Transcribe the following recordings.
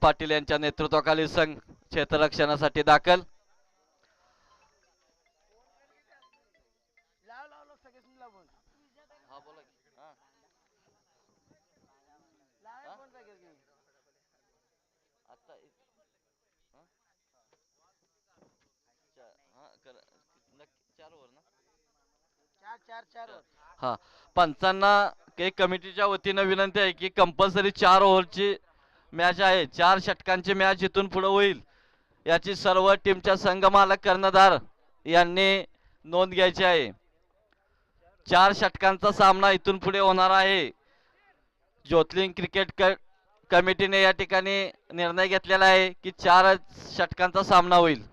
पाटील यांच्या नेतृत्वाखाली संघ क्षेत्ररक्षणासाठी दाखल. हा, पंचांना एक कमिटीच्या वतीनं विनंती आहे की कंपल्सरी 4 ओव्हरची मॅच आहे. 4 षटकांची मॅच इथून पुढे होईल याची सर्व टीमच्या संघमालक कर्णधार यांनी नोंद घ्यायची आहे. 4 षटकांचा सामना इथून पुढे होणार आहे. ज्योतिर्लिंग क्रिकेट कमिटीने या ठिकाणी निर्णय घेतलेला आहे की 4 षटकांचा सामना होईल.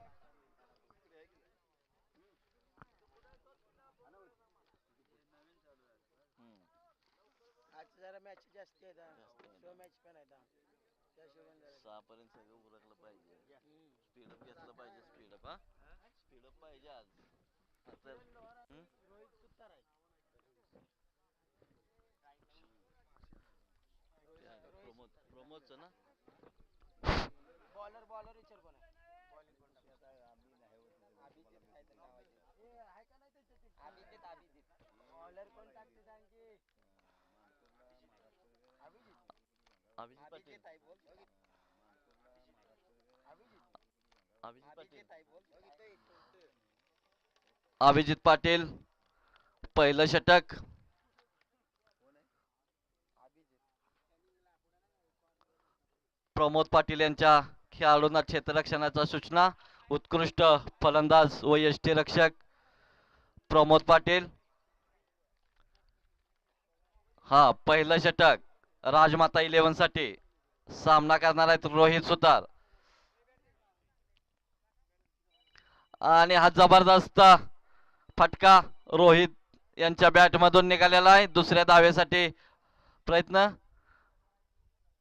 प्रमोदचं ना अभिजित पाटील पहिलं षटक. प्रमोद पाटील यांच्या खेळाडूंना क्षेत्ररक्षणाच्या सूचना. उत्कृष्ट फलंदाज व यष्टीरक्षक प्रमोद पाटील. हा, पहिलं षटक राजमाता 11 साठी सामना करणार आहेत रोहित सुतार. आणि हा जबरदस्त फटका रोहित यांच्या बॅट मधून निघालेला आहे. दुसऱ्या धावेसाठी प्रयत्न.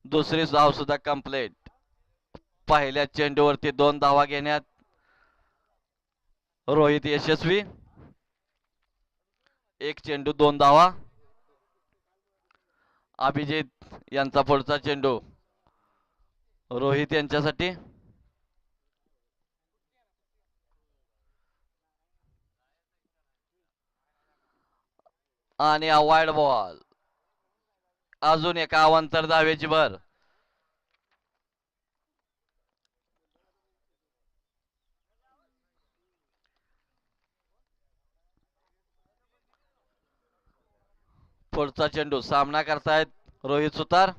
दुसरी धाव सुद्धा कंप्लीट. पहिल्या चेंडूवरती 2 धावा घेण्यात रोहित यशस्वी. 1 चेंडू 2 धावा. अभिजित यांचा पुढचा चेंडू रोहित यांच्यासाठी. आणि वाईड बॉल. अजून एक अवांतर धावेची भर. पुढचा चेंडू सामना करतायत रोहित सुतार.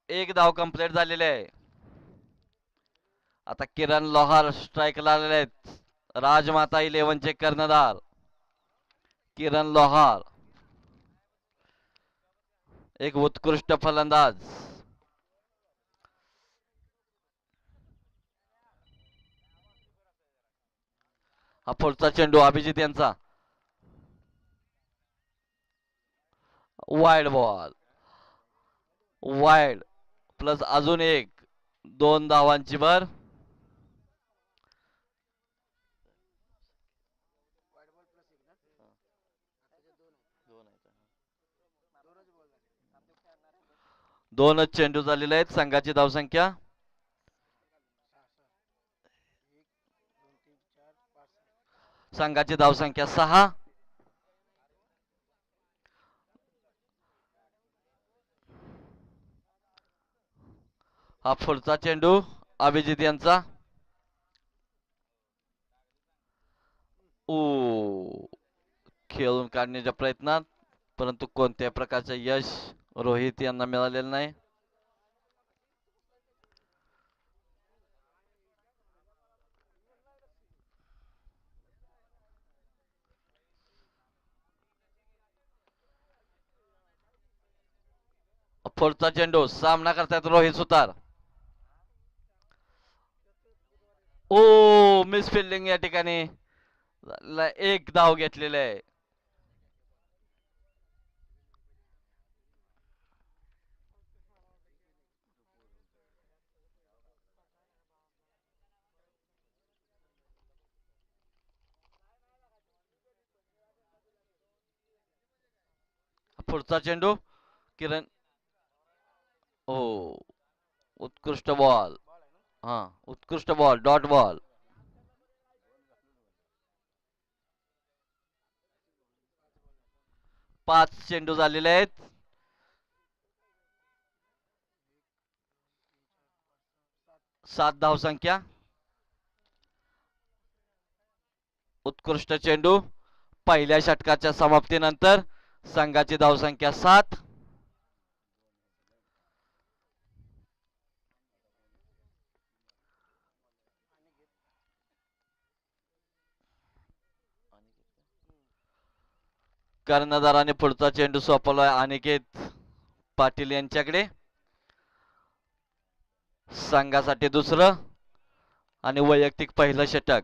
एक धाव कंप्लीट झालेली आहे. आता किरण लोहार स्ट्राईकला आलेले आहेत. राजमाता 11 चे कर्णधार किरण लोहार, एक उत्कृष्ट फलंदाज. हा पुढचा चेंडू अभिजित यांचा. Wide ball. वाईड प्लस अजून एक. 2 धावांची भर. दोनच चेंडू झालेले आहेत. संघाची धावसंख्या संघाची धावसंख्या 6. हा पुढचा चेंडू अभिजित यांचा. खेळून काढण्याच्या प्रयत्नात, परंतु कोणत्याही प्रकारचे यश रोहित यांना मिळालेलं नाही. पुढचा चेंडू सामना करतायत रोहित सुतार. मिस फिल्डिंग या ठिकाणी. एक धाव घेतलेले आहे. पुढचा चेंडू किरण. हो, उत्कृष्ट बॉल. हा, उत्कृष्ट बॉल, डॉट बॉल. 5 चेंडू झालेले आहेत. सात धावसंख्या. उत्कृष्ट चेंडू. पहिल्या षटकाच्या समाप्तीनंतर संघाची धावसंख्या 7. कर्णधाराने पुढचा चेंडू सोपवलाय अनिकेत पाटील यांच्याकडे. संघासाठी दुसरं आणि वैयक्तिक पहिलं षटक.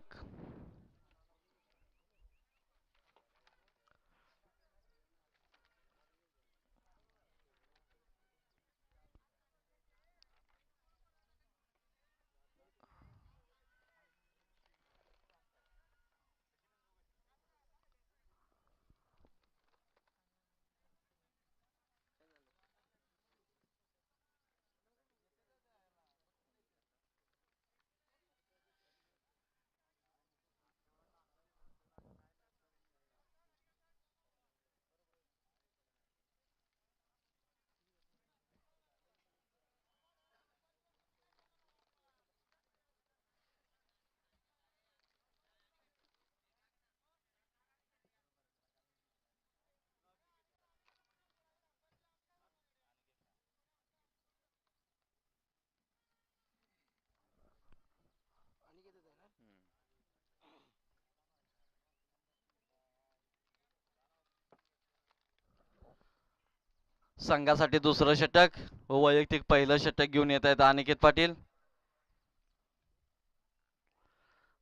संघासाठी दुसरं षटक व वैयक्तिक पहिलं षटक घेऊन येत आहेत अनिकेत पाटील.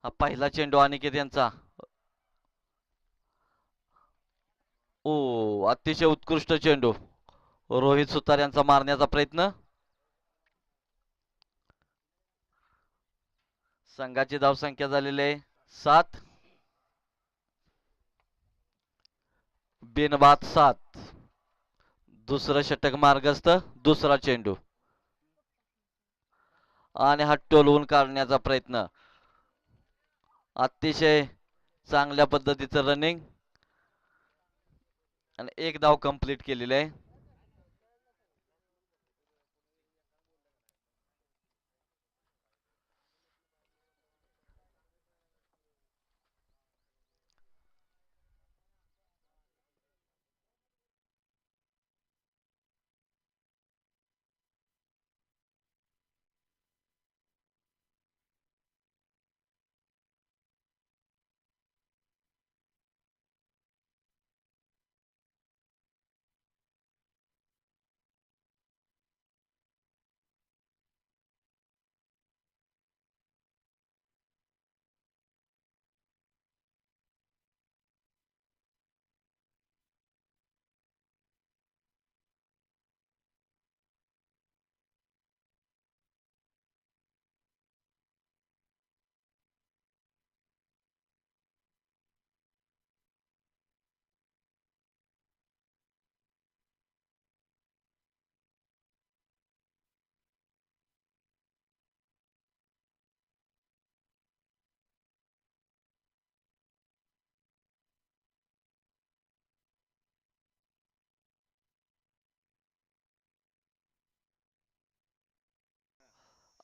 हा पहिला चेंडू अनिकेत यांचा. ओ, अतिशय उत्कृष्ट चेंडू. रोहित सुतार यांचा मारण्याचा प्रयत्न. संघाची धावसंख्या झालेली आहे 7. बिनबाद 7. दुसरं षटक मार्गस्थ. दुसरा चेंडू आणि हा टोलवून काढण्याचा प्रयत्न. अतिशय चांगल्या पद्धतीचं रनिंग आणि एक धाव कंप्लीट केलेली आहे.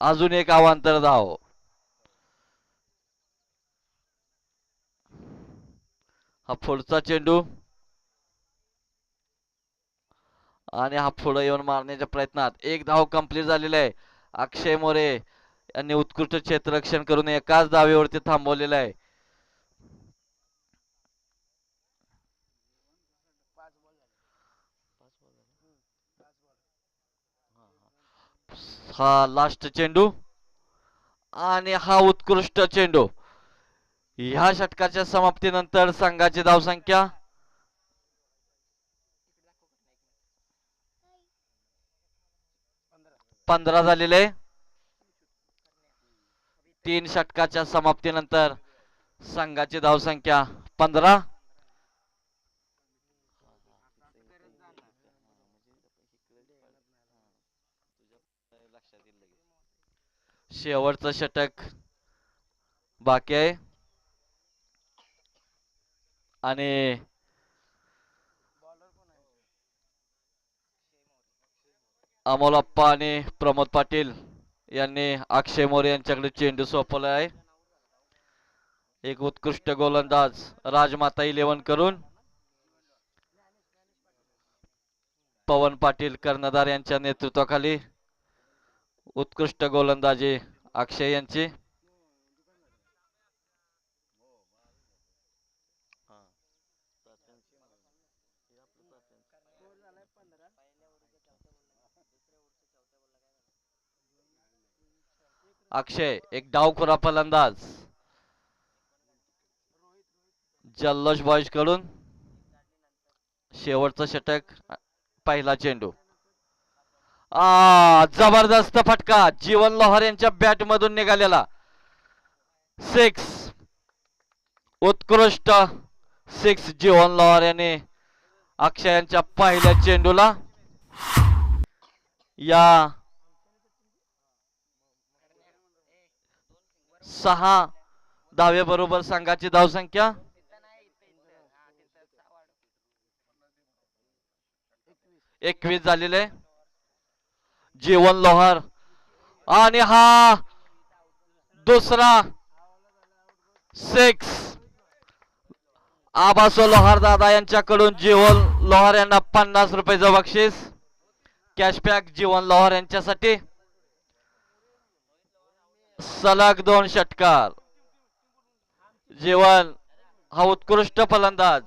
अजून एक अवांतर धाव. हा पुढचा चेंडू आणि हा पुढे येऊन मारण्याच्या प्रयत्नात एक धाव कंप्लीट झालेला आहे. अक्षय मोरे यांनी उत्कृष्ट क्षेत्ररक्षण करून एकाच धावेवरती थांबवलेलं आहे. हा लास्ट चेंडू आणि हा उत्कृष्ट चेंडू. ह्या षटकाच्या समाप्तीनंतर संघाची धावसंख्या 15 झालेले आहे. 3 षटकाच्या समाप्तीनंतर संघाची धावसंख्या 15. शेवटचं षटक बाकी आहे आणि अमोल अप्पा आणि प्रमोद पाटील यांनी अक्षय मोरे यांच्याकडे चेंडू सोपवला आहे. एक उत्कृष्ट गोलंदाज राजमाता 11 करून पवन पाटील कर्णधार यांच्या नेतृत्वाखाली उत्कृष्ट गोलंदाजी अक्षय यांची. अक्षय एक डावखुरा फलंदाज जल्लोष बॉयज कडून. शेवटचं षटक पहिला चेंडू जबरदस्त फटका जीवन लोहार यांच्या बॅट मधून निघालेला. 6 उत्कृष्ट 6 जीवन लोहार यांनी अक्षय यांच्या पहिल्या चेंडूला. या 6 धावे बरोबर संघाची धावसंख्या 21 झालेले आहे. जीवन लोहार आणि हा दुसरा 6 आबासो लोहार दादा यांच्याकडून जीवन लोहार यांना 50 रुपयाचं बक्षीस कॅशबॅक जीवन लोहार यांच्यासाठी. सलग 2 षटकार. जीवन हा उत्कृष्ट फलंदाज.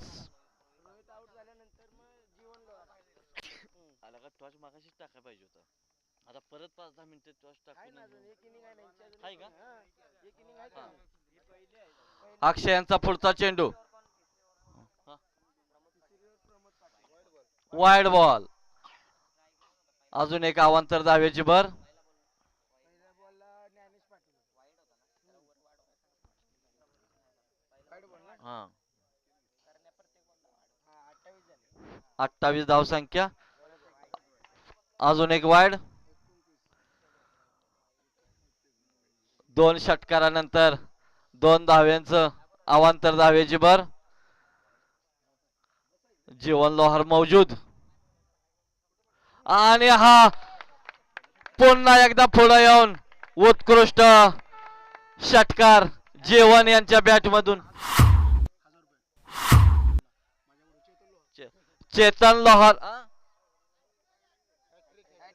आता परत 5-10 मिनिटे अक्षय यांचा पुढचा चेंडू वाईड बॉल. अजून एक अवांतर धावेची भर. हा 28 धावसंख्या. अजून एक वाईड. 2 षटकारानंतर 2 धाव्यांचं अवांतर धावेची भर. जीवन लोहार मौजूद आणि हा पुन्हा एकदा पुढे येऊन उत्कृष्ट षटकार जीवन यांच्या बॅट मधून. चेतन लोहार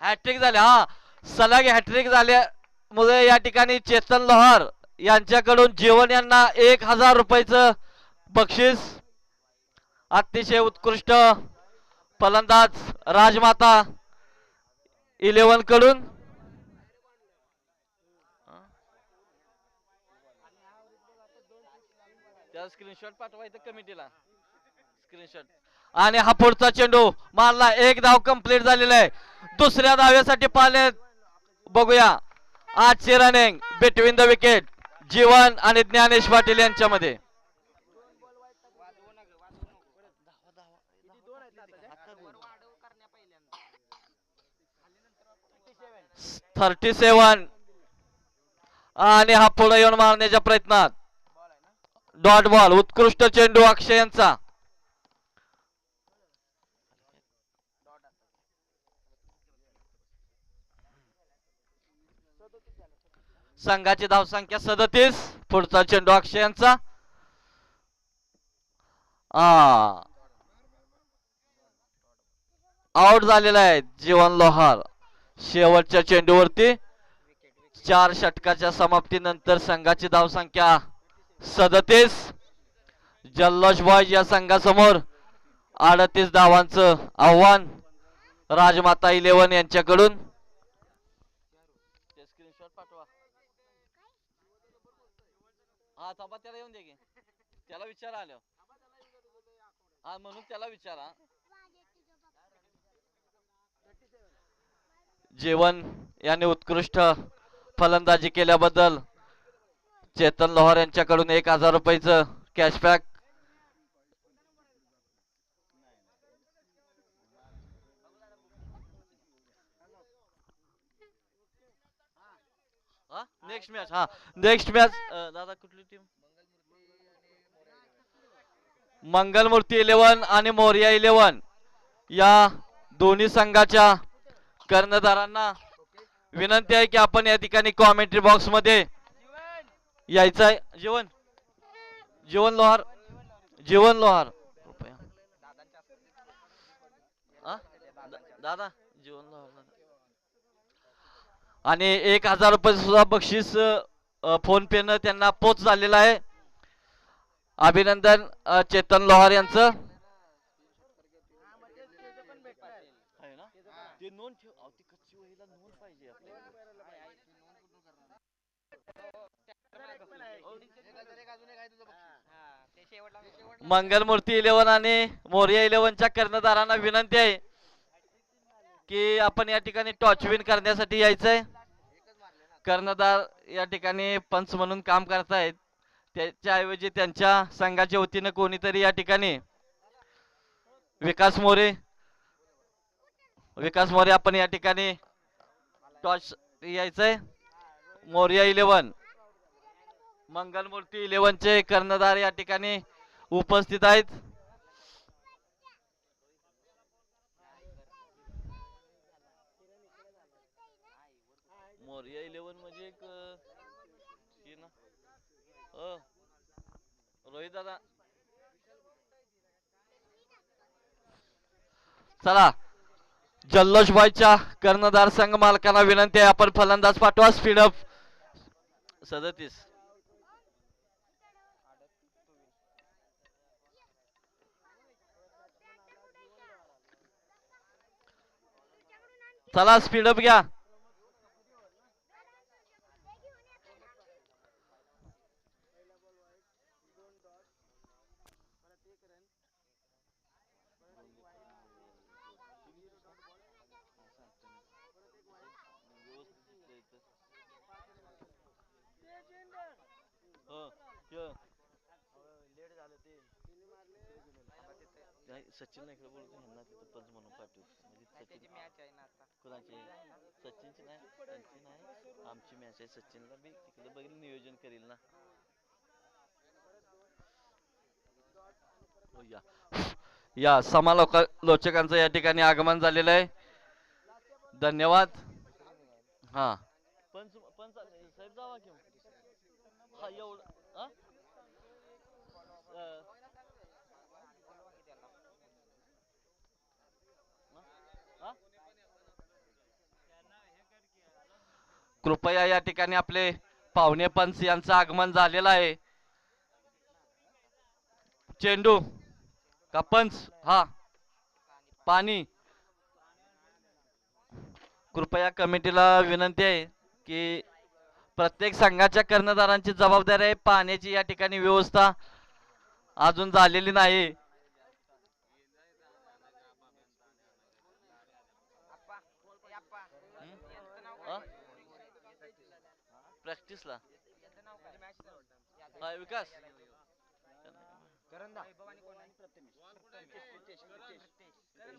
हॅट्रिक झाले. हा सलग हॅट्रिक झाल्यामुळे या ठिकाणी चेतन लोहार यांच्याकडून जीवन यांना 1000 रुपयाचं बक्षीस. अतिशय उत्कृष्ट फलंदाज राजमाता 11 कडून. त्या स्क्रीनशॉट पाठवायचं कमिटीला स्क्रीनशॉट. आणि हा पुढचा चेंडू मारला. 1 धाव कंप्लीट झालेला आहे. दुसऱ्या धाव्यासाठी पाले बघूया. आजची रनिंग बिटवीन द विकेट जीवन आणि ज्ञानेश पाटील यांच्यामध्ये. 37 आणि हा पुढे येऊन मारण्याच्या प्रयत्नात डॉट बॉल. उत्कृष्ट चेंडू अक्षय यांचा. संघाची धावसंख्या 37. पुढचा चेंडू अक्षय यांचा. आउट झालेला आहे जीवन लोहार. शेवटच्या चेंडूवरती 4 षटकाच्या समाप्तीनंतर संघाची धावसंख्या 37. जल्लोष बॉयज या संघासमोर 38 धावांचं आव्हान राजमाता 11 यांच्याकडून. स्क्रीनशॉट पाठवा. हा थांबा त्याला येऊन दे की. त्याला विचारा आलं. हा म्हणून त्याला विचारा. जीवन यांनी उत्कृष्ट फलंदाजी केल्याबद्दल चेतन लोहार यांच्याकडून 1000 रुपयाचं कॅशबॅक. हा नेक्स्ट मॅच, हा नेक्स्ट मॅच दादा कुठली टीम? मंगलमूर्ती 11 आणि मोर्या 11 या दोन्ही संघाच्या कर्णधारांना विनंती आहे की आपण या ठिकाणी कॉमेंट्री बॉक्स मध्ये यायचं आहे. जीवन जीवन लोहार, जीवन लोहार कृपया. हा? दादा जीवन लोहार आणि 1,000 रुपये सुद्धा बक्षीस फोन पे न त्यांना पोच झालेला आहे. अभिनंदन चेतन लोहार यांचं. आहे ना? ते नोंद ठेव. अहो, ती कच्ची वहीला नोंद पाहिजे आपल्याला. मंगलमूर्ती 11 आणि मोर्या 11च्या कर्णधारांना विनंती आहे की आपण या ठिकाणी टॉच विन करण्यासाठी यायचंय. कर्णधार या ठिकाणी पंच म्हणून काम करतायत, त्याच्याऐवजी त्यांच्या संघाच्या वतीनं कोणीतरी या ठिकाणी विकास मोरे, विकास मोरे आपण या ठिकाणी टॉच यायचंय. मोर्या 11, मंगलमूर्ती 11चे कर्णधार या ठिकाणी उपस्थित आहेत. मोर्या 11 म्हणजे एक हे ना, रोहित दादा चला. जल्लोषबाईच्या कर्णधार संघ मालकांना विनंती आहे आपण फलंदाज पाठवा. स्पीडअप 37. चला स्पीडअप घ्या. सचिन इकडे बोलतो ह्यांना तिथं पंच म्हणून पाठवू. म्हणजे मॅच आहे ना आता कुणाची? सचिनची नाही, त्यांची नाही, आमची मॅच आहे. सचिनला बी तिकडे बघील नियोजन करील ना. हो या या समालोचकांचं या ठिकाणी आगमन झालेलं आहे. धन्यवाद. हा पंच पंच साहेब जावा की. हा एवढं कृपया या ठिकाणी आपले पाहुणे पंच यांचं आगमन झालेलं आहे. चेंडू का पंच? हा पाणी. कृपया कमिटीला विनंती आहे की प्रत्येक संघाच्या कर्णधारांची जबाबदारी आहे. पाण्याची या ठिकाणी व्यवस्था अजून झालेली नाही. प्रॅक्टिसला विकास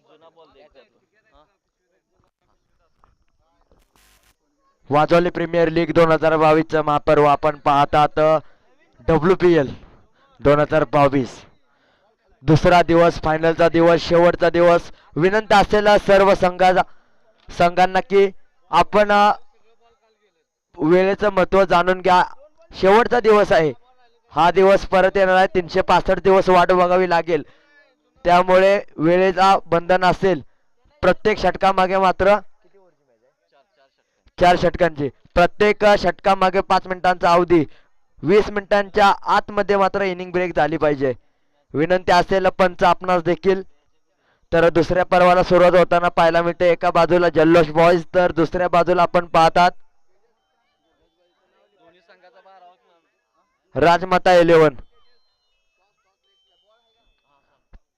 जुना बॉल वाजवली प्रीमियर लीग 2022 महापर्व आपण पाहतात. WPL 2022 दुसरा दिवस, फायनलचा दिवस, शेवटचा दिवस. विनंती असेल सर्व संघांना की आपण वेळेचं महत्व जाणून घ्या. शेवटचा दिवस आहे, हा दिवस परत येणार आहे. 365 दिवस वाट बघावी लागेल, त्यामुळे वेळेचा बंधन असेल. प्रत्येक षटकामागे मात्र 4 षटकांची, प्रत्येक षटकामागे 5 मिनिटांचा अवधी. 20 मिनिटांच्या आतमध्ये मात्र इनिंग ब्रेक झाली पाहिजे. विनंती असेल पंच आपणास देखील. तर दुसऱ्या पर्वाला सुरुवात होताना पाहायला मिळते एका बाजूला जल्लोष बॉयज तर दुसऱ्या बाजूला आपण पाहतात राजमाता 11.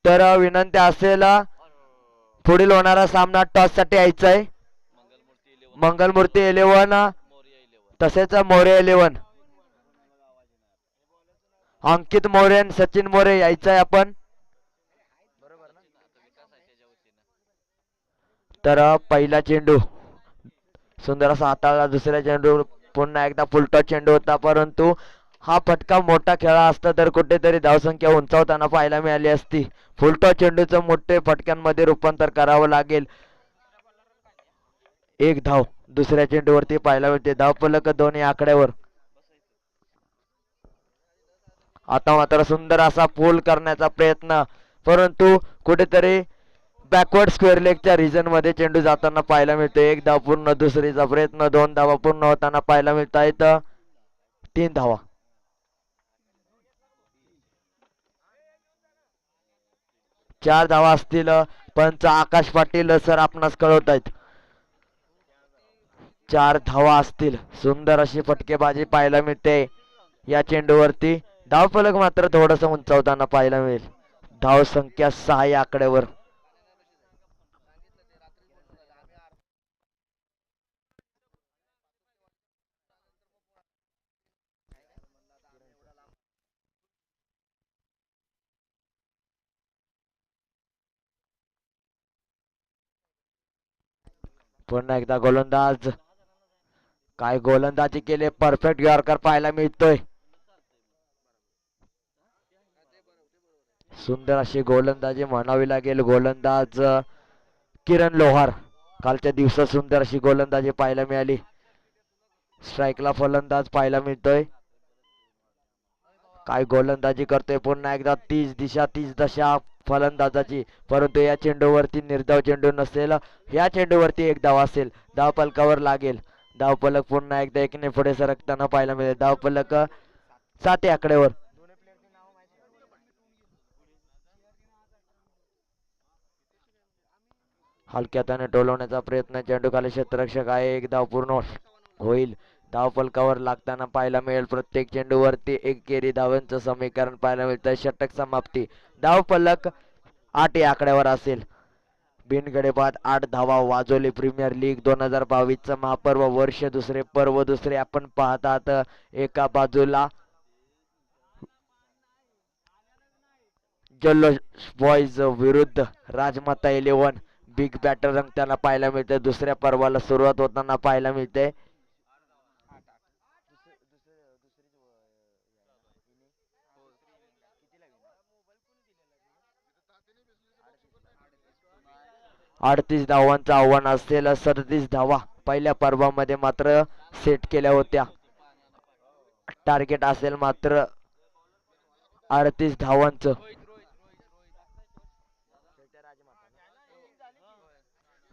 तर विनंती असेल पुढील होणारा सामना टॉस साठी यायचा आहे. मंगलमूर्ती 11 तसेच मोरे 11. अंकित मोरे आणि सचिन मोरे यायचं आहे आपण. तर पहिला चेंडू सुंदर असा हाताळला. दुसऱ्या चेंडू पुन्हा एकदा फुलटॉस चेंडू होता, परंतु हा फटका मोठा खेळा असता तर कुठेतरी धावसंख्या उंचावताना पाहायला मिळाली असती. फुलटॉस चेंडूचं मोठे फटक्यांमध्ये रूपांतर करावं लागेल. एक धाव दुसऱ्या चेंडूवरती पाहायला मिळते. धावफलक 2 या आकड्यावर. आता मात्र सुंदर असा पूल करण्याचा प्रयत्न, परंतु कुठेतरी बॅकवर्ड स्क्वेअर लेगच्या रिजन मध्ये चेंडू जाताना पाहायला मिळतो. एक धाव पूर्ण, दुसरीचा प्रयत्न, 2 धावा पूर्ण होताना पाहायला मिळत आहेत. 3 धावा. 4 धावा असतील. पंच आकाश पाटील सर आपणास कळवत आहेत 4 धावा असतील. सुंदर अशी फटकेबाजी पाहायला मिळते या चेंडूवरती. धावफलक मात्र थोडस उंचावताना पाहायला मिळेल. धाव संख्या 6 या आकड्यावर. पुन्हा एकदा गोलंदाज, काय गोलंदाजी केले, परफेक्ट यॉर्कर पाहायला मिळतोय. सुंदर अशी गोलंदाजी म्हणावी लागेल. गोलंदाज किरण लोहार, कालच्या दिवसात सुंदर अशी गोलंदाजी पाहायला मिळाली. स्ट्राईकला फलंदाज पाहायला मिळतोय. काय गोलंदाजी करतोय. पुन्हा एकदा 30 दिशा 30 दशा फलंदाजाची, परंतु या चेंडूवरती निर्धाव चेंडू नसेल. या चेंडूवरती एक धाव असेल. धाव फलकावर लागेल. धाव फलक पुन्हा एकदा एकने पुढे सरकताना पाहायला मिळेल. धाव फलक 7 आकड्यावर. हलक्याताने टोलवण्याचा प्रयत्न, चेंडू खाली क्षेत्ररक्षक आहे. एक धाव पूर्ण होईल. धाव फलकावर लागताना पाहायला मिळेल. प्रत्येक चेंडूवरती एकेरी धावांचं समीकरण पाहायला मिळतं. षटक समाप्ती. धाव फलक 8 या आकड्यावर असेल. बिनगडे बाद 8 धावा. वाजोली प्रीमियर लीग 2022 चा महापर्व वर्ष दुसरे पर्व दुसरे आपण पाहतात. एका बाजूला जल्लोष बॉईज विरुद्ध राजमाता 11 बिग बॅटर रंगताना पाहायला मिळते. दुसऱ्या पर्वाला सुरुवात होताना पाहायला मिळते. अडतीस धावांचं आव्हान असेल. 37 धावा पहिल्या पर्वामध्ये मात्र सेट केल्या होत्या. टार्गेट असेल मात्र 38 धावांचं.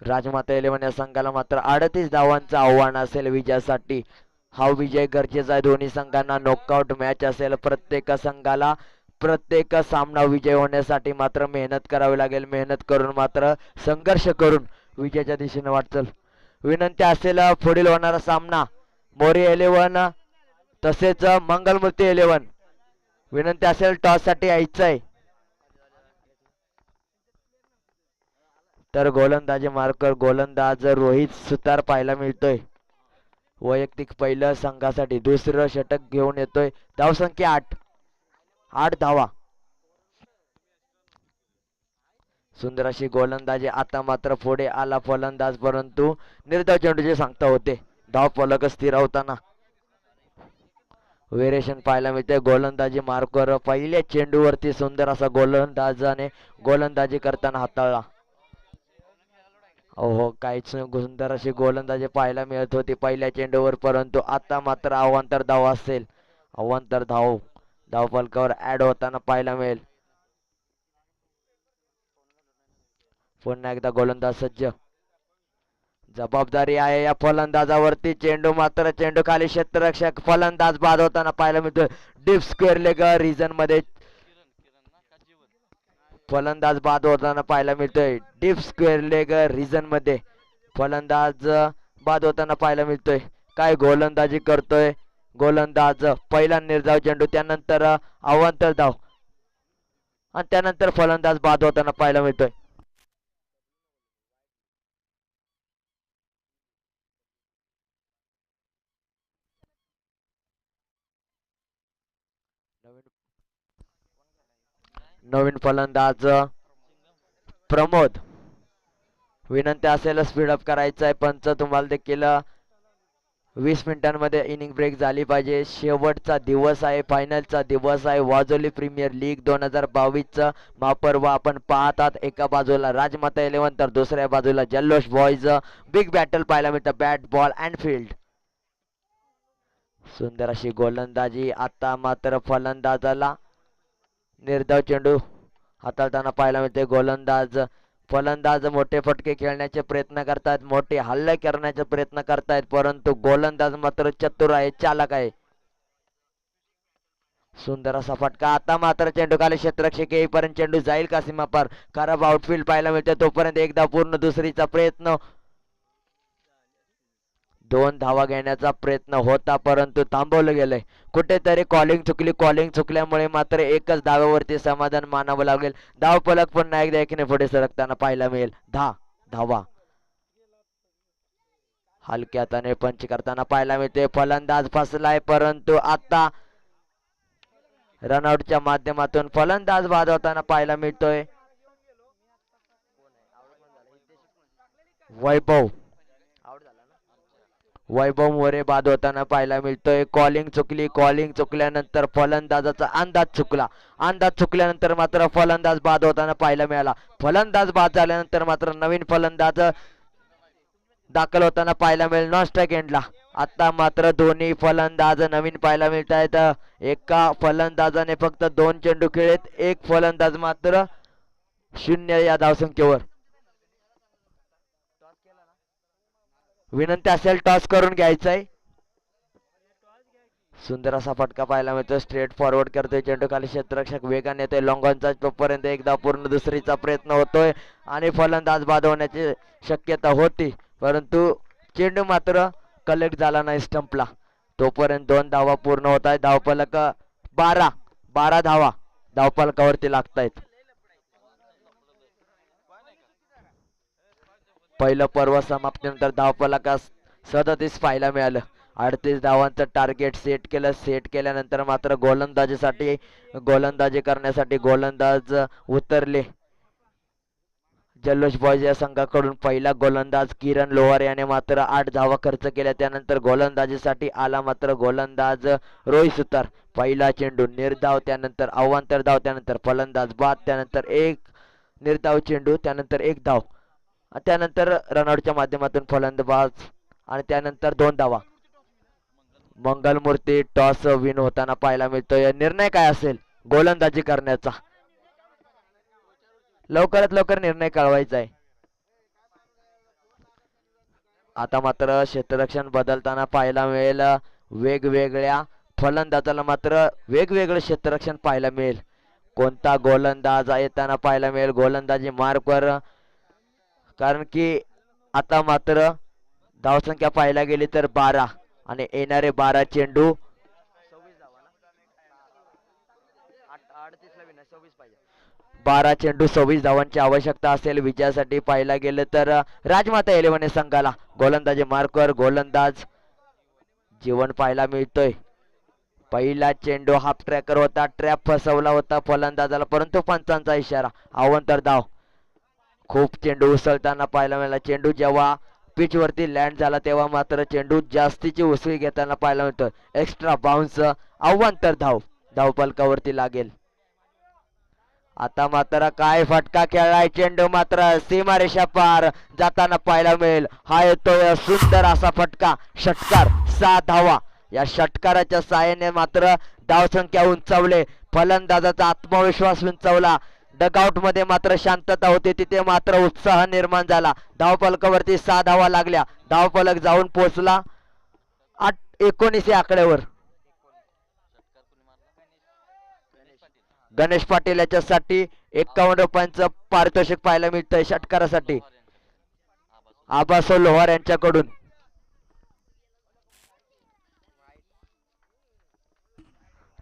राजमाता 11 या संघाला मात्र 38 धावांचं आव्हान असेल विजयासाठी. हा विजय गरजेचा आहे. दोन्ही संघांना नॉकआउट मॅच असेल. प्रत्येक संघाला प्रत्येक सामना विजय होण्यासाठी मात्र मेहनत करावी लागेल. मेहनत करून मात्र संघर्ष करून विजयाच्या दिशेने वाटचाल. विनंती असेल पुढील होणारा सामना मोरी 11 तसेच मंगलमूर्ती 11. विनंती असेल टॉस साठी यायचं आहे. तर गोलंदाजी मार्कर गोलंदाज रोहित सुतार पाहायला मिळतोय. वैयक्तिक पहिलं संघासाठी दुसरं षटक घेऊन येतोय. धावसंख्या 8 धावा. सुंदर अशी गोलंदाजी. आता मात्र पुढे आला फलंदाज, परंतु निर्धाव चेंडूची सांगता होते. धाव फलक स्थिरावताना व्हेरिएशन पाहायला मिळते. गोलंदाजी मार्कर पहिल्या चेंडूवरती सुंदर असा गोलंदाजाने गोलंदाजी करताना हाताळला. हो, काहीच सुंदर अशी गोलंदाजी पाहायला मिळत होती पहिल्या चेंडूवर, परंतु आता मात्र अवांतर धाव असेल. अवांतर धाव धाव फलकावर ऍड होताना पाहायला मिळेल. पुन्हा एकदा गोलंदाज सज्ज. जबाबदारी आहे या फलंदाजावरती. चेंडू मात्र चेंडू खाली क्षेत्ररक्षक फलंदाज बाद होताना पाहायला मिळतोय. डीप स्क्वेअर लेग रिजन मध्ये फलंदाज बाद होताना पाहायला मिळतोय. डीप स्क्वेअर लेग रिजन मध्ये फलंदाज बाद होताना पाहायला मिळतोय. काय गोलंदाजी करतोय गोलंदाज. पहिला निर्धाव चेंडू, त्यानंतर अवांतर धाव आणि त्यानंतर फलंदाज बाद होताना पाहायला मिळतोय. नवीन फलंदाज प्रमोद. विनंती असेल स्पीडअप करायचं आहे. पंच तुम्हाला देखील 20 मिनिटांमध्ये इनिंग ब्रेक झाली पाहिजे. शेवटचा दिवस आहे, फायनलचा दिवस आहे. वाजोली प्रीमियर लीग 2022चं महापर्व आपण पाहतात. एका बाजूला राजमाता 11 तर दुसऱ्या बाजूला जल्लोष बॉयज. बिग बॅटल पाहायला मिळतं बॅट बॉल अँड फील्ड. सुंदर अशी गोलंदाजी. आता मात्र फलंदाजाला निर्धाव चेंडू हाताळताना पाहायला मिळते. गोलंदाज फलंदाज मोठे फटके खेळण्याचे प्रयत्न करतायत, मोठे हल्ले करण्याचे प्रयत्न करतायत, परंतु गोलंदाज मात्र चतुर आहे, चालक आहे. सुंदर असा फटका. आता मात्र चेंडू खाली क्षेत्ररक्षक येईपर्यंत चेंडू जाईल का सीमापार. खराब आउटफील्ड पाहायला मिळते. तोपर्यंत एकदा पूर्ण दुसरीचा प्रयत्न. 2 धावा घेण्याचा प्रयत्न होता परंतु थांबवलं गेलंय. कुठेतरी कॉलिंग चुकली. कॉलिंग चुकल्यामुळे मात्र एकच धाव्यावरती समाधान मानावं लागेल. धाव फलक पुन्हा एकदा एकीने पुढे सरकताना पाहायला मिळेल. 10 धावा हलक्या हाताने पंच करताना पाहायला मिळते. फलंदाज फसलाय परंतु आता रनआउटच्या माध्यमातून फलंदाज बाद होताना पाहायला मिळतोय. वैभव मोरे बाद होताना पाहायला मिळतोय. कॉलिंग चुकली. कॉलिंग चुकल्यानंतर फलंदाजाचा अंदाज चुकला. अंदाज चुकल्यानंतर मात्र फलंदाज बाद होताना पाहायला मिळाला. फलंदाज बाद झाल्यानंतर मात्र नवीन फलंदाज दाखल होताना पाहायला मिळेल नॉन स्ट्राईक एंडला. आता मात्र दोन्ही फलंदाज नवीन पाहायला मिळत आहेत. एका फलंदाजाने फक्त 2 चेंडू खेळलेत. एक फलंदाज मात्र 0 या धावसंख्येवर. विनंती असेल टॉस करून घ्यायचंय. सुंदर असा फटका पाहायला मिळतो. स्ट्रेट फॉरवर्ड करतोय चेंडू खाली क्षेत्ररक्षक वेगाने येतोय लॉंगॉनचा. तोपर्यंत एकदा पूर्ण दुसरीचा प्रयत्न होतोय आणि फलंदाज बाद होण्याची शक्यता होती परंतु चेंडू मात्र कलेक्ट झाला नाही स्टंपला. तोपर्यंत 2 धावा पूर्ण होत आहेत. धावफलक 12 धावा धावफलकावरती लागतायत. पहिलं पर्व समाप्तीनंतर धावफलकास 37 पाहायला मिळालं. 38 धावांचं टार्गेट सेट केलं. सेट केल्यानंतर मात्र गोलंदाजी करण्यासाठी गोलंदाज उतरले. जल्लोष बॉयज या संघाकडून पहिला गोलंदाज किरण लोहार याने मात्र 8 धावा खर्च केल्या. त्यानंतर गोलंदाजीसाठी आला मात्र गोलंदाज रोहित सुतार. पहिला चेंडू निर्धाव, त्यानंतर अवांतर धाव, त्यानंतर फलंदाज बाद, त्यानंतर एक निर्धाव चेंडू, त्यानंतर 1 धाव, त्यानंतर रनआउटच्या माध्यमातून फलंदाज आणि त्यानंतर 2 धावा. मंगलमूर्ती टॉस विन होताना पाहायला मिळतोय. निर्णय काय असेल गोलंदाजी करण्याचा? लवकरात लवकर निर्णय कळवायचा आहे. आता मात्र क्षेत्ररक्षण बदलताना पाहायला मिळेल. वेगवेगळ्या फलंदाजाला मात्र वेगवेगळे क्षेत्ररक्षण पाहायला मिळेल. कोणता गोलंदाज येताना पाहायला मिळेल गोलंदाजी मार्कवर, कारण की आता मात्र धावसंख्या पाहायला गेली तर 12 आणि येणारे 12 चेंडू 12 चेंडू 26 धावांची आवश्यकता असेल विजयासाठी. पाहायला गेलं तर राजमाता 11 संघाला गोलंदाजी मार्कवर गोलंदाज जीवन पाहायला मिळतोय. पहिला चेंडू हाफ ट्रॅकर होता, ट्रॅप फसवला होता फलंदाजाला परंतु पंचांचा इशारा. अवांतर धाव. खूप चेंडू उसळताना पाहायला मिळाला. चेंडू जेव्हा पिच वरती लँड झाला तेव्हा मात्र चेंडू जास्तीची उसळी घेताना पाहायला मिळतो. Extra bounce. अवांतर धाव धावफलकावरती लागेल. आता मात्र काय फटका खेळलाय. चेंडू मात्र सीमारेषा पार जाताना पाहायला मिळेल. हा येतोय सुंदर असा फटका. षटकार. 6 धावा. या षटकाराच्या साहाय्याने मात्र धावसंख्या उंचावले. फलंदाजाचा आत्मविश्वास उंचावला. डगआउट मध्ये मात्र शांतता होती, तिथे मात्र उत्साह निर्माण झाला. धावफलकावरती 6 धावा लागल्या. धावफलक जाऊन पोहोचला 19 आकड्यावर. गणेश पाटील याच्यासाठी 51 रुपयांचं पारितोषिक पाहायला मिळतंय षटकारासाठी आबासो लोहार यांच्याकडून.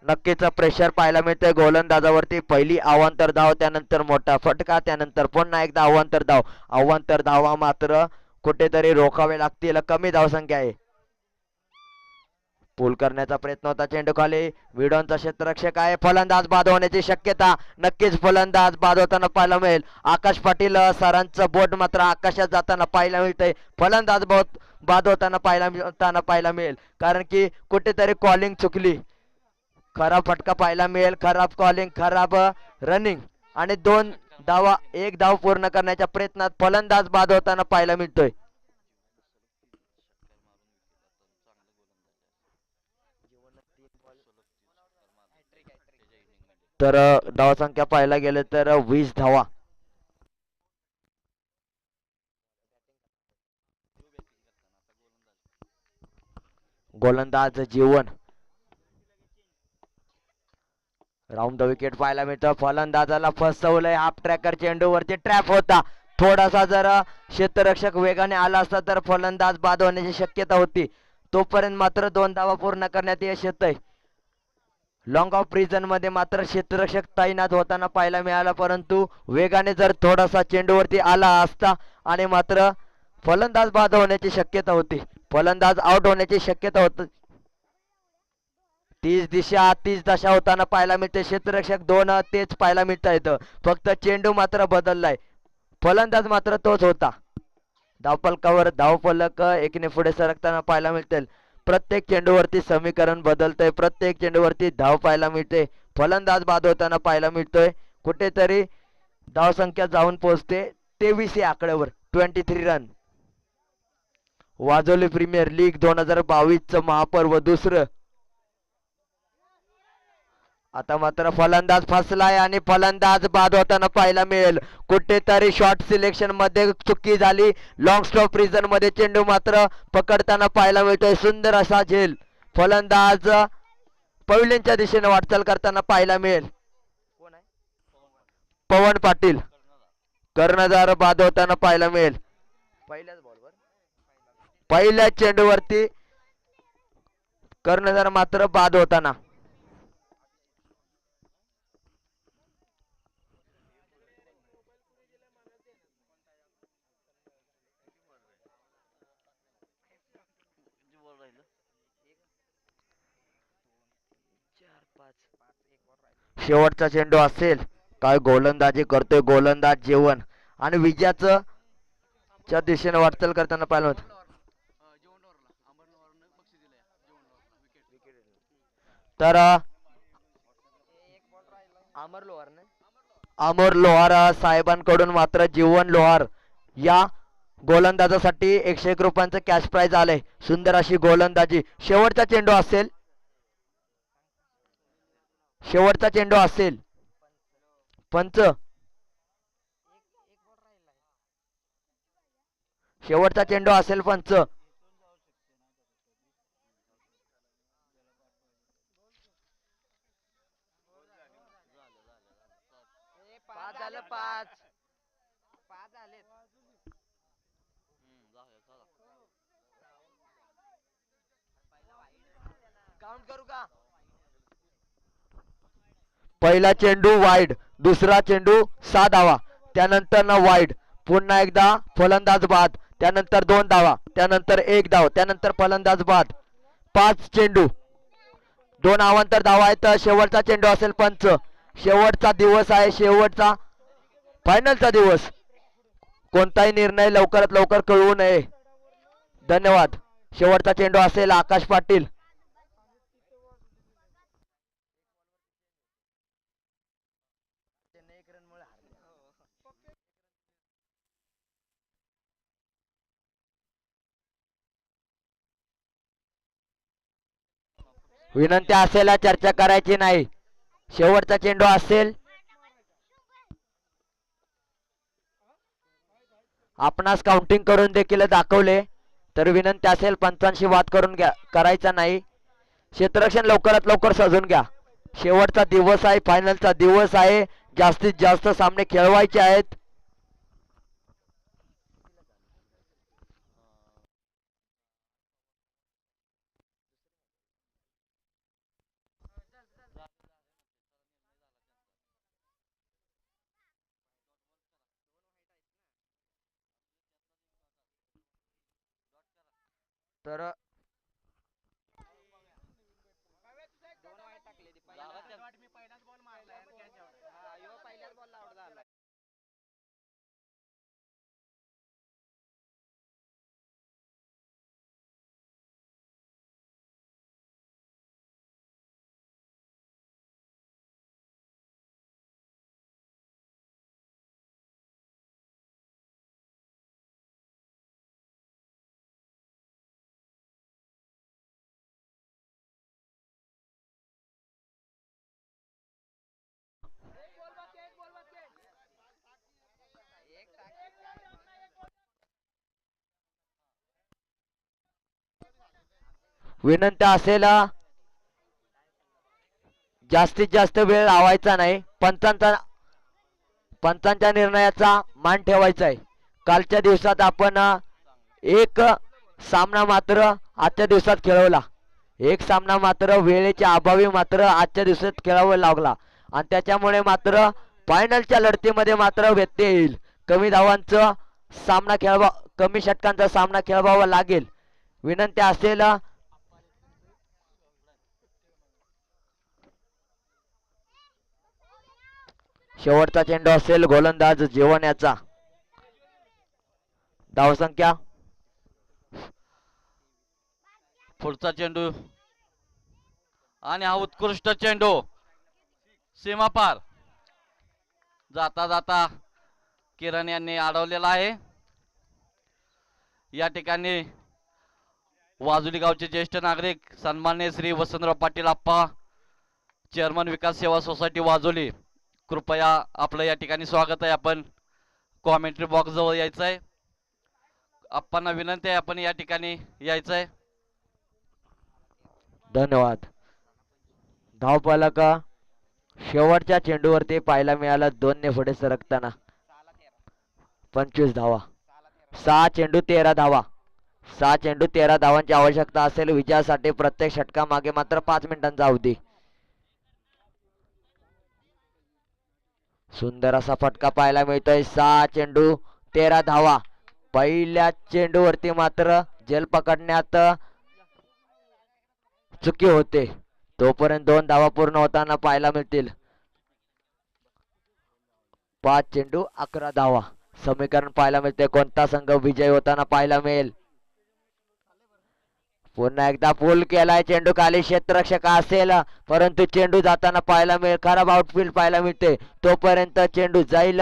नक्कीच प्रेशर पाहायला मिळतंय गोलंदाजावरती. पहिली अवांतर धाव, त्यानंतर मोठा फटका, त्यानंतर पुन्हा एकदा अवांतर धाव. अवांतर धावा मात्र कुठेतरी रोखावे लागतील. कमी धावसंख्या आहे. पूल करण्याचा प्रयत्न होता. चेंडू खाली. विडोनचा क्षेत्ररक्षक आहे. फलंदाज बाद होण्याची शक्यता. नक्कीच फलंदाज बाद होताना पाहायला मिळेल. आकाश पाटील सरांचं बोट मात्र आकाशात जाताना पाहायला मिळतंय. फलंदाज बाद पाहायला मिळेल, कारण की कुठेतरी कॉलिंग चुकली. खराब फटका पाहायला मिळेल, खराब कॉलिंग, खराब रनिंग आणि एक धाव पूर्ण करण्याच्या प्रयत्नात फलंदाज बाद होताना पाहायला मिळतोय. तर धावसंख्या पाहायला गेलं तर 20 धावा. गोलंदाज जीवन राऊंड द विकेट पाहायला मिळतं. फलंदाजाला फसवलंय. हाफ ट्रॅकर चेंडूवरती ट्रॅप होता. थोडासा जर क्षेत्ररक्षक वेगाने आला असता तर फलंदाज बाद होण्याची शक्यता होती. तोपर्यंत मात्र 2 धावा पूर्ण करण्यात यश येतंय. लॉंग ऑफ प्रिझन मध्ये मात्र क्षेत्ररक्षक तैनात होताना पाहायला मिळाला, परंतु वेगाने जर थोडासा चेंडूवरती आला असता आणि मात्र फलंदाज बाद होण्याची शक्यता होती. फलंदाज आउट होण्याची शक्यता होती. 30 दशा होताना पाहायला मिळते. क्षेत्ररक्षक 2 तेच पाहायला मिळता येतं. फक्त चेंडू मात्र बदललाय. फलंदाज मात्र तोच होता. धावफलकावर धावफलक एकीने पुढे सरकताना पाहायला मिळतील. प्रत्येक चेंडूवरती समीकरण बदलतंय. प्रत्येक चेंडूवरती धाव पाहायला मिळते. फलंदाज बाद होताना पाहायला मिळतोय. कुठेतरी धावसंख्या जाऊन पोहोचते 23 या आकड्यावर. 23 रन. वाजोली प्रीमियर लीग 2022 चं महापर्व दुसरं. आता मात्र फलंदाज फसलाय आणि फलंदाज बाद होताना पाहायला मिळेल. कुठेतरी शॉर्ट सिलेक्शन मध्ये चुकी झाली. लॉंग स्टॉप प्रिझन मध्ये चेंडू मात्र पकडताना पाहायला मिळतोय. सुंदर असा झेल. फलंदाज पवेलियनच्या दिशेने वाटचाल करताना पाहायला मिळेल. पवन पाटील कर्णधार बाद होताना पाहायला मिळेल. पहिल्याच चेंडूवरती कर्णधार मात्र बाद होताना. शेवटचा चेंडू असेल. काय गोलंदाजी करतोय गोलंदाज जीवन आणि विजयाचं च्या दिशेने वाटचाल करताना पाहिलं होतं. तर अमर लोहार साहेबांकडून मात्र जीवन लोहार या गोलंदाजासाठी 101 रुपयांचं कॅश प्राइज आलंय. सुंदर अशी गोलंदाजी. शेवटचा चेंडू असेल. शेवटचा चेंडू असेल. पंच शेवटचा चेंडू असेल. पंच पहिला चेंडू वाईड. दुसरा चेंडू 6 धावा. त्यानंतर ना वाईड. पुन्हा एकदा फलंदाज बाद. त्यानंतर 2 धावा. त्यानंतर 1 धाव. त्यानंतर फलंदाज बाद. 5 चेंडू 2 अवांतर धावा आहेत. शेवटचा चेंडू असेल. पंच शेवटचा दिवस आहे. शेवटचा फायनलचा दिवस. कोणताही निर्णय लवकरात लवकर कळवू नये. धन्यवाद. शेवटचा चेंडू असेल. आकाश पाटील विनंती असेल चर्चा करायची नाही. शेवटचा चेंडू असेल. आपणास काउंटिंग करून देखील दाखवले तर विनंती असेल पंचांशी वाद करून घ्या. करायचा नाही. क्षेत्ररक्षण लवकरात लवकर सजून घ्या. शेवटचा दिवस आहे. फायनलचा दिवस आहे. जास्तीत जास्त सामने खेळवायचे आहेत. तर विनंती असेल जास्तीत जास्त वेळ लावायचा नाही. पंचांच्या निर्णयाचा मान ठेवायचा आहे. कालच्या दिवसात आपण एक सामना मात्र आजच्या दिवसात खेळवला. एक सामना मात्र वेळेच्या अभावी मात्र आजच्या दिवसात खेळावा लागला आणि त्याच्यामुळे मात्र फायनलच्या लढतीमध्ये मात्र व्यत्यय येईल. कमी धावांचा सामना खेळवा, कमी षटकांचा सामना खेळवावा लागेल. विनंती असेल शेवटचा चेंडू असेल गोलंदाज जीवन याचा. धावसंख्या पुढचा चेंडू आणि हा उत्कृष्ट चेंडू सीमापार जाता जाता किरण यांनी अडवलेला आहे. या ठिकाणी वाजुली गावचे ज्येष्ठ नागरिक सन्माननीय श्री वसंतराव पाटील आप्पा, चेअरमन विकास सेवा सोसायटी वाजोली, कृपया आपलं या ठिकाणी स्वागत आहे. आपण कॉमेंट्री बॉक्स जवळ यायचं आहे. आप्पांना विनंती आहे आपण या ठिकाणी यायचं आहे. धन्यवाद. धावफलक शेवटच्या चेंडूवरती पाहायला मिळालं 2 ने पुढे सरकताना 25 धावा. 6 चेंडू 13 धावा. 6 चेंडू 13 धावांची आवश्यकता असेल विजयासाठी. प्रत्येक षटकामागे मात्र 5 मिनिटांचा अवधी. सुंदर असा फटका पाहायला मिळतोय. 6 चेंडू 13 धावा. पहिल्या चेंडूवरती मात्र जल पकडण्यात चुकी होते. तोपर्यंत 2 धावा पूर्ण होताना पाहायला मिळतील. 5 चेंडू 11 धावा. समीकरण पाहायला मिळते. कोणता संघ विजयी होताना पाहायला मिळेल. पुन्हा एकदा पूल केलाय. चेंडू खाली क्षेत्ररक्षक असेल परंतु चेंडू जाताना पाहायला मिळेल. खराब आउटफील्ड पाहायला मिळते. तोपर्यंत चेंडू जाईल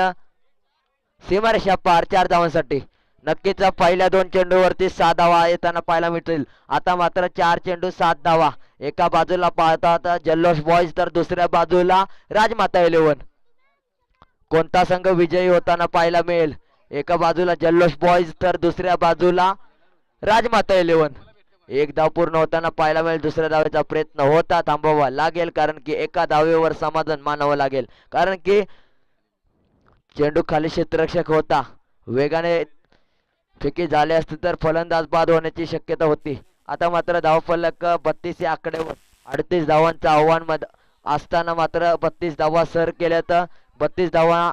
सीमारेषा पार 4 धावांसाठी. नक्कीच पहिल्या 2 चेंडूवरती 6 धावा येताना पाहायला मिळतील. आता मात्र 4 चेंडू 7 धावा. एका बाजूला पाहतात जल्लोष बॉयज तर दुसऱ्या बाजूला राजमाता 11. कोणता संघ विजयी होताना पाहायला मिळेल. एका बाजूला जल्लोष बॉयज तर दुसऱ्या बाजूला राजमाता 11. एक धाव पूर्ण होताना पाहायला मिळेल. दुसऱ्या धावेचा प्रयत्न होता थांबवावा लागेल कारण की एका धावेवर समाधान मानावं लागेल कारण की चेंडू खाली क्षेत्ररक्षक होता. वेगाने फेकी झाले असते तर फलंदाज बाद होण्याची शक्यता होती. आता मात्र धावफलक 32 या आकड्यावर 38 धावांचं आव्हान मध्ये असताना मात्र 32 धावा सर केल्यात. 32 धावा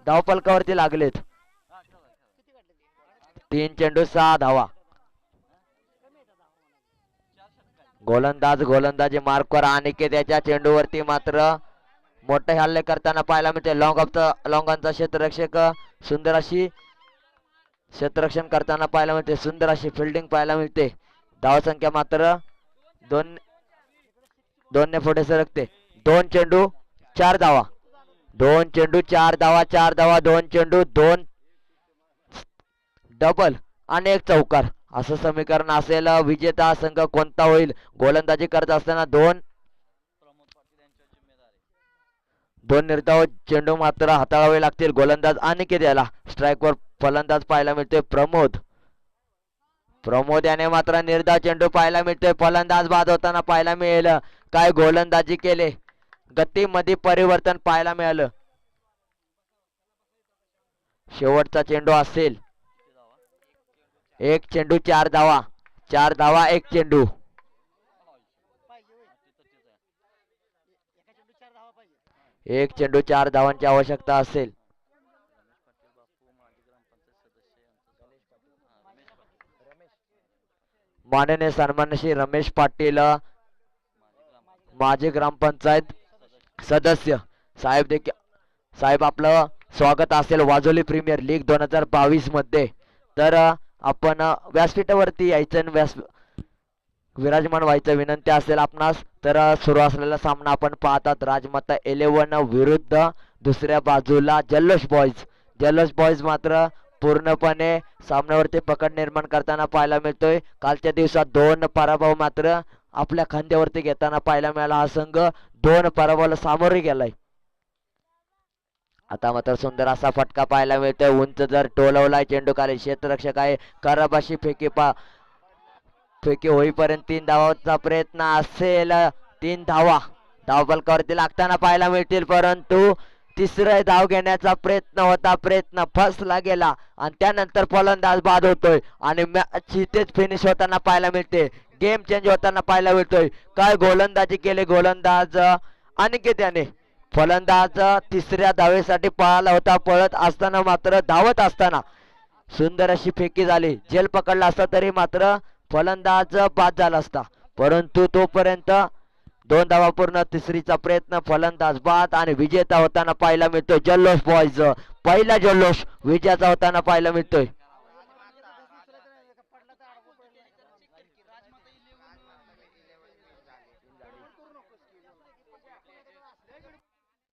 धावफलकावरती लागलेत. 3 चेंडू 6 धावा. गोलंदाजी मार्कवर आणि त्याच्या चेंडूवरती मात्र मोठे हल्ले करताना पाहायला मिळते. लॉंगॉनचा क्षेत्ररक्षक सुंदर अशी क्षेत्ररक्षण करताना पाहायला मिळते. सुंदर अशी फिल्डिंग पाहायला मिळते. धावसंख्या मात्र 2 ने पुढे सरकते. 2 चेंडू 4 धावा. 2 चेंडू 4 धावा. 4 धावा 2 चेंडू 2 डबल आणि 1 चौकार असं समीकरण असेल. विजेता संघ कोणता होईल. गोलंदाजी करत असताना 2 निर्धाव चेंडू मात्र हाताळावे लागतील. गोलंदाज आणि याला स्ट्राईकवर फलंदाज पाहायला मिळतोय प्रमोद याने मात्र निर्धाव चेंडू पाहायला मिळतोय. फलंदाज बाद होताना पाहायला मिळेल. काय गोलंदाजी केले. गतीमध्ये परिवर्तन पाहायला मिळालं. शेवटचा चेंडू असेल. 1 चेंडू 4 धावा. 4 धावा 1 चेंडू. 1 चेंडू 4 धावांची आवश्यकता असेल. माननीय सन्माननीय श्री रमेश पाटील माजी ग्रामपंचायत सदस्य साहेब आपलं स्वागत असेल वाजोली प्रीमियर लीग 2022 मध्ये. तर आपण व्यासपीठावरती यायचं आणि विराजमान व्हायचं विनंती असेल आपणास. तर सुरू असलेला सामना आपण पाहतात. राजमाता 11 विरुद्ध दुसऱ्या बाजूला जल्लोष बॉयज मात्र पूर्णपणे सामन्यावरती पकड निर्माण करताना पाहायला मिळतोय. कालच्या दिवसात 2 पराभव मात्र आपल्या खांद्यावरती घेताना पाहायला मिळाला. हा संघ 2 पराभवाला सामोरे गेलाय. आता मात्र सुंदर असा फटका पाहायला मिळतोय. उंच जर टोलवलाय चेंडू खाली क्षेत्ररक्षक आहे. खराब अशी फेकी फेकी होईपर्यंत 3 धावांचा प्रयत्न असेल. 3 धावा धावफलकावरती लागताना पाहायला मिळतील, परंतु तिसरे धाव घेण्याचा प्रयत्न होता, प्रयत्न फसला गेला आणि त्यानंतर फलंदाज बाद होतोय आणि मॅच इथेच फिनिश होताना पाहायला मिळते. गेम चेंज होताना पाहायला मिळतोय. काय गोलंदाजी केले गोलंदाज अनिकेत याने. फलंदाज तिसऱ्या धावेसाठी पळाला होता, पळत असताना मात्र धावत असताना सुंदर अशी फेकी झाली. झेल पकडला असता तरी मात्र फलंदाज बाद झाला असता, परंतु तोपर्यंत 2 धावा पूर्ण, तिसरीचा प्रयत्न, फलंदाज बाद आणि विजेता होताना पाहायला मिळतोय जल्लोष बॉयज. पहिला जल्लोष विजयाचा होताना पाहायला मिळतोय.